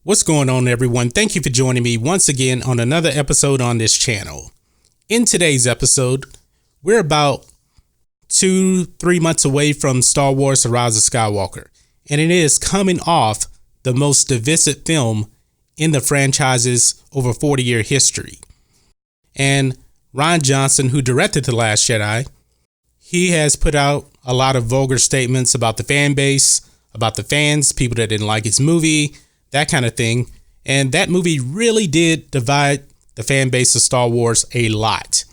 What's going on, everyone? Thank you for joining me once again on another episode on this channel. In today's episode, we're about 2-3 months away from Star Wars: The Rise of Skywalker, and it is coming off the most divisive film in the franchise's over 40-year history. And Rian Johnson, who directed The Last Jedi, he has put out a lot of vulgar statements about the fan base, about the fans, people that didn't like his movie, that kind of thing. And that movie really did divide the fan base of Star Wars a lot.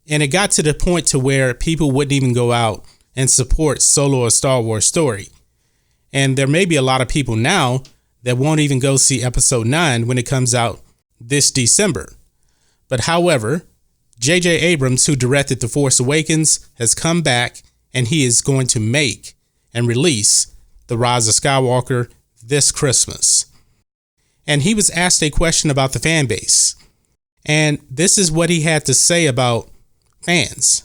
And it got to the point to where people wouldn't even go out and support Solo: A Star Wars Story. And there may be a lot of people now that won't even go see Episode 9 when it comes out this December. But however, J.J. Abrams, who directed The Force Awakens, has come back and he is going to make and release The Rise of Skywalker this Christmas. And he was asked a question about the fan base. And this is what he had to say about fans.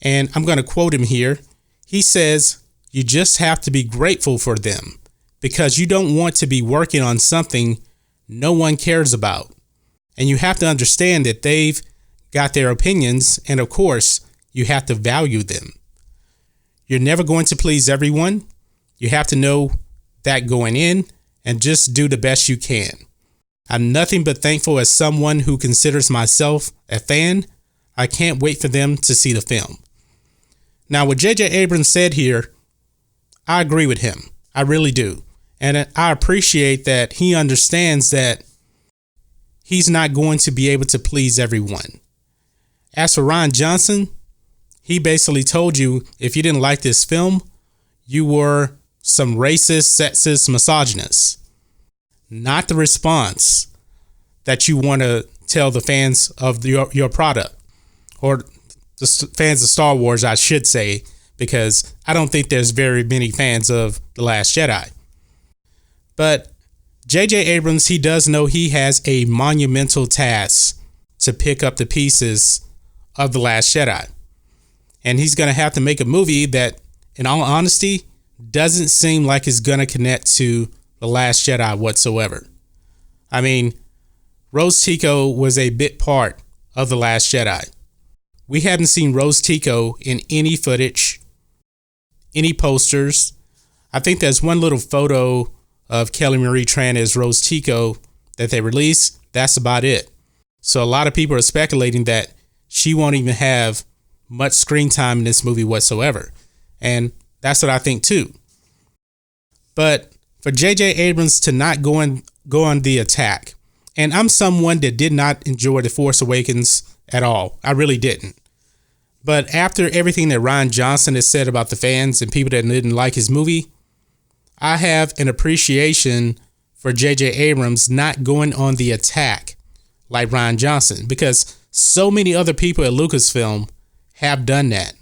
And I'm going to quote him here. He says, "You just have to be grateful for them because you don't want to be working on something no one cares about. And you have to understand that they've got their opinions, and of course, you have to value them. You're never going to please everyone. You have to know that going in and just do the best you can. I'm nothing but thankful as someone who considers myself a fan. I can't wait for them to see the film." Now, what J.J. Abrams said here, I agree with him. I really do. And I appreciate that he understands that he's not going to be able to please everyone. As for Rian Johnson, he basically told you if you didn't like this film, you were some racist, sexist, misogynist. Not the response that you want to tell the fans of your product, or the fans of Star Wars, I should say, because I don't think there's very many fans of The Last Jedi. But J.J. Abrams, he does know he has a monumental task to pick up the pieces of The Last Jedi. And he's going to have to make a movie that, in all honesty, doesn't seem like it's going to connect to The Last Jedi whatsoever. I mean, Rose Tico was a bit part of The Last Jedi. We haven't seen Rose Tico in any footage, any posters. I think there's one little photo of Kelly Marie Tran as Rose Tico that they released. That's about it. So a lot of people are speculating that she won't even have much screen time in this movie whatsoever. And that's what I think too. But for J.J. Abrams to not go on the attack, and I'm someone that did not enjoy The Force Awakens at all. I really didn't. But after everything that Rian Johnson has said about the fans and people that didn't like his movie, I have an appreciation for J.J. Abrams not going on the attack like Rian Johnson, because so many other people at Lucasfilm have done that.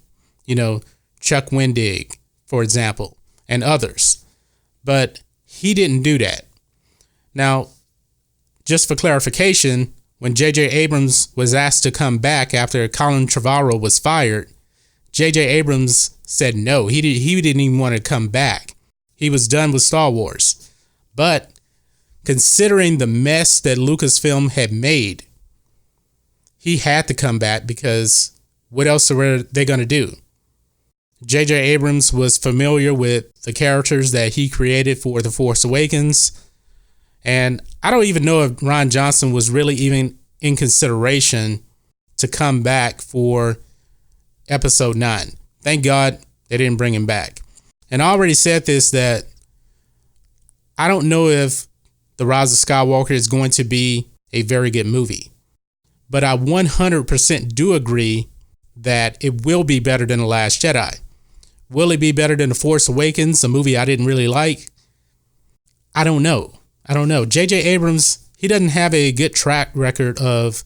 You know, Chuck Wendig, for example, and others. But he didn't do that. Now, just for clarification, when J.J. Abrams was asked to come back after Colin Trevorrow was fired, J.J. Abrams said no. He didn't even want to come back. He was done with Star Wars. But considering the mess that Lucasfilm had made, he had to come back because what else were they going to do? J.J. Abrams was familiar with the characters that he created for The Force Awakens. And I don't even know if Rian Johnson was really even in consideration to come back for Episode 9. Thank God they didn't bring him back. And I already said this, that I don't know if The Rise of Skywalker is going to be a very good movie. But I 100% do agree that it will be better than The Last Jedi. Will it be better than The Force Awakens, a movie I didn't really like? I don't know. J.J. Abrams, he doesn't have a good track record of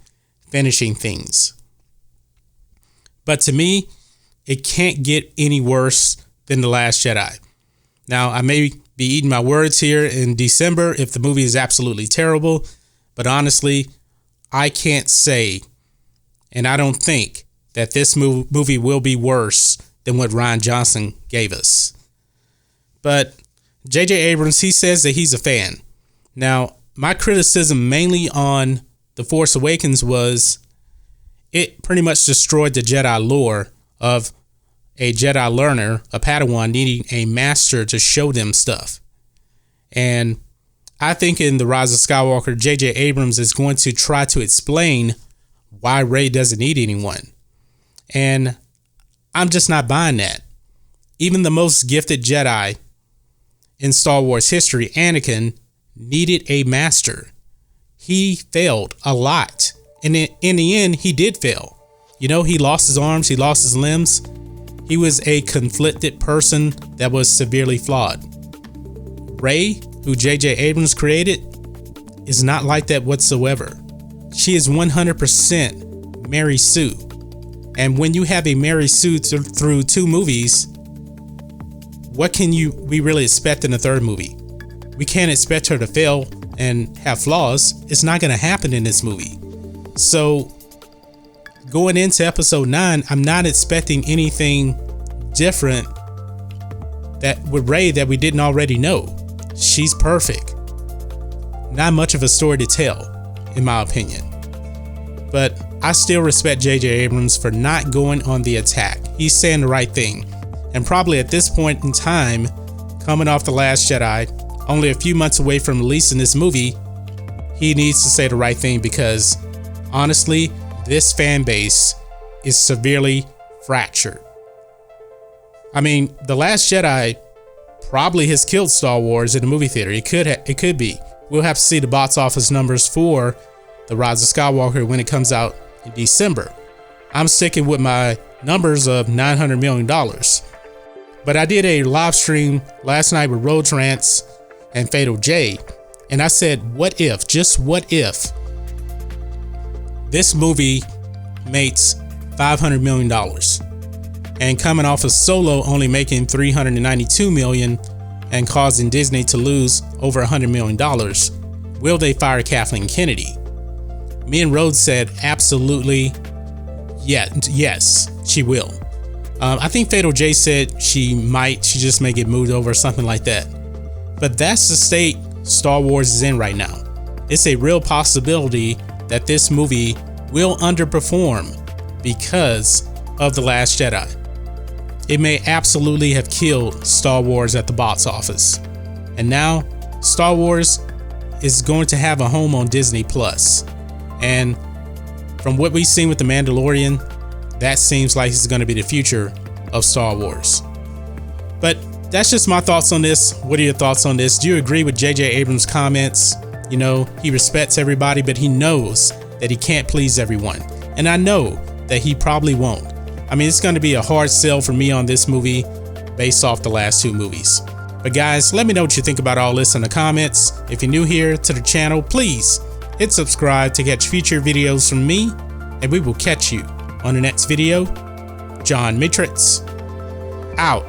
finishing things. But to me, it can't get any worse than The Last Jedi. Now, I may be eating my words here in December if the movie is absolutely terrible, but honestly, I can't say, and I don't think, that this movie will be worse than what Rian Johnson gave us. But J.J. Abrams, he says that he's a fan. Now, my criticism mainly on The Force Awakens was it pretty much destroyed the Jedi lore of a Jedi learner, a Padawan, needing a master to show them stuff. And I think in The Rise of Skywalker, J.J. Abrams is going to try to explain why Rey doesn't need anyone. And I'm just not buying that. Even the most gifted Jedi in Star Wars history, Anakin, needed a master. He failed a lot. And in the end, he did fail. You know, he lost his arms, he lost his limbs. He was a conflicted person that was severely flawed. Rey, who J.J. Abrams created, is not like that whatsoever. She is 100% Mary Sue. And when you have a Mary Sue through 2 movies, what can we really expect in the 3rd movie? We can't expect her to fail and have flaws. It's not going to happen in this movie. So going into episode 9, I'm not expecting anything different that with Rey that we didn't already know. She's perfect. Not much of a story to tell, in my opinion. But I still respect J.J. Abrams for not going on the attack. He's saying the right thing. And probably at this point in time, coming off The Last Jedi, only a few months away from releasing this movie, he needs to say the right thing because honestly, this fan base is severely fractured. I mean, The Last Jedi probably has killed Star Wars in the movie theater. It could be. We'll have to see the box office numbers for The Rise of Skywalker when it comes out in December. I'm sticking with my numbers of $900 million. But I did a live stream last night with Road Trance and Fatal J, and I said, what if, just what if, this movie makes $500 million and coming off of Solo only making $392 million and causing Disney to lose over $100 million, will they fire Kathleen Kennedy? Me and Rhodes said absolutely yes, she will. I think Fatal J said she just may get moved over or something like that. But that's the state Star Wars is in right now. It's a real possibility that this movie will underperform because of The Last Jedi. It may absolutely have killed Star Wars at the box office. And now Star Wars is going to have a home on Disney Plus. And from what we've seen with The Mandalorian, that seems like it's going to be the future of Star Wars. But that's just my thoughts on this. What are your thoughts on this? Do you agree with J.J. Abrams' comments? You know, he respects everybody, but he knows that he can't please everyone. And I know that he probably won't. I mean, it's going to be a hard sell for me on this movie based off the last 2 movies. But guys, let me know what you think about all this in the comments. If you're new here to the channel, please hit subscribe to catch future videos from me, and we will catch you on the next video. John Matrixx, out.